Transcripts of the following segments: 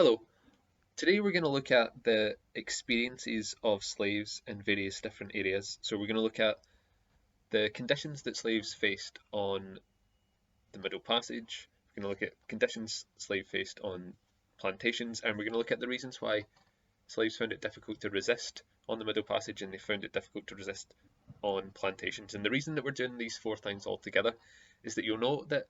Hello. Today we're going to look at the experiences of slaves in various different areas. So we're going to look at the conditions that slaves faced on the Middle Passage. We're going to look at conditions slaves faced on plantations, and we're going to look at the reasons why slaves found it difficult to resist on the Middle Passage and they found it difficult to resist on plantations. And the reason that we're doing these four things all together is that you'll note that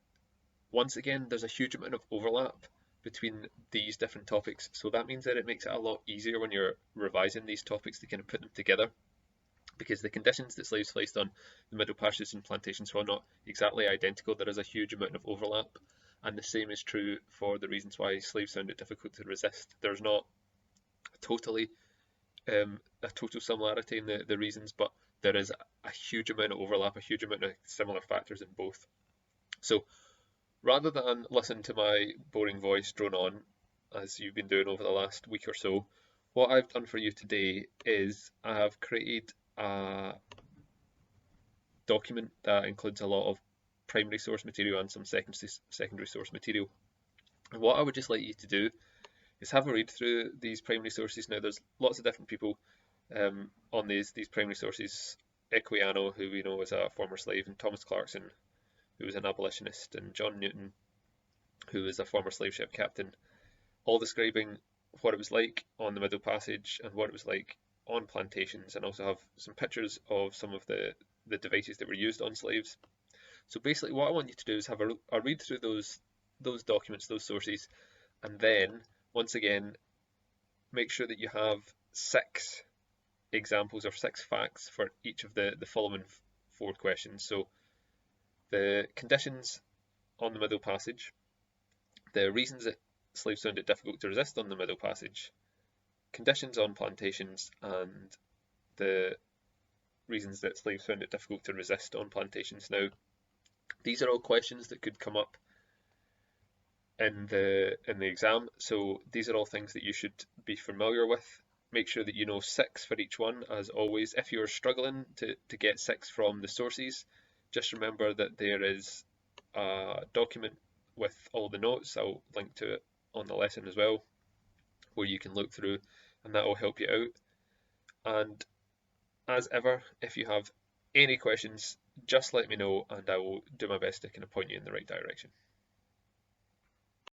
once again, there's a huge amount of overlap between these different topics. So that means that it makes it a lot easier when you're revising these topics to kind of put them together, because the conditions that slaves faced on the Middle Passage and plantations were not exactly identical. There is a huge amount of overlap, and the same is true for the reasons why slaves found it difficult to resist. There's not totally a total similarity in the reasons, but there is a huge amount of overlap, a huge amount of similar factors in both. So rather than listen to my boring voice drone on, as you've been doing over the last week or so, what I've done for you today is I have created a document that includes a lot of primary source material and some secondary source material. And what I would just like you to do is have a read through these primary sources. Now, there's lots of different people on these primary sources. Equiano, who we know was a former slave, and Thomas Clarkson, who was an abolitionist, and John Newton, who was a former slave ship captain, all describing what it was like on the Middle Passage and what it was like on plantations, and also have some pictures of some of the devices that were used on slaves. So basically, what I want you to do is have a read through those documents, those sources, and then once again make sure that you have 6 examples or 6 facts for each of the following 4 questions. So the conditions on the Middle Passage, the reasons that slaves found it difficult to resist on the Middle Passage, conditions on plantations, and the reasons that slaves found it difficult to resist on plantations. Now, these are all questions that could come up in the exam, so these are all things that you should be familiar with. Make sure that you know 6 for each one, as always. If you're struggling to get 6 from the sources, just remember that there is a document with all the notes. I'll link to it on the lesson as well, where you can look through, and that will help you out. And as ever, if you have any questions, just let me know and I will do my best to kind of point you in the right direction.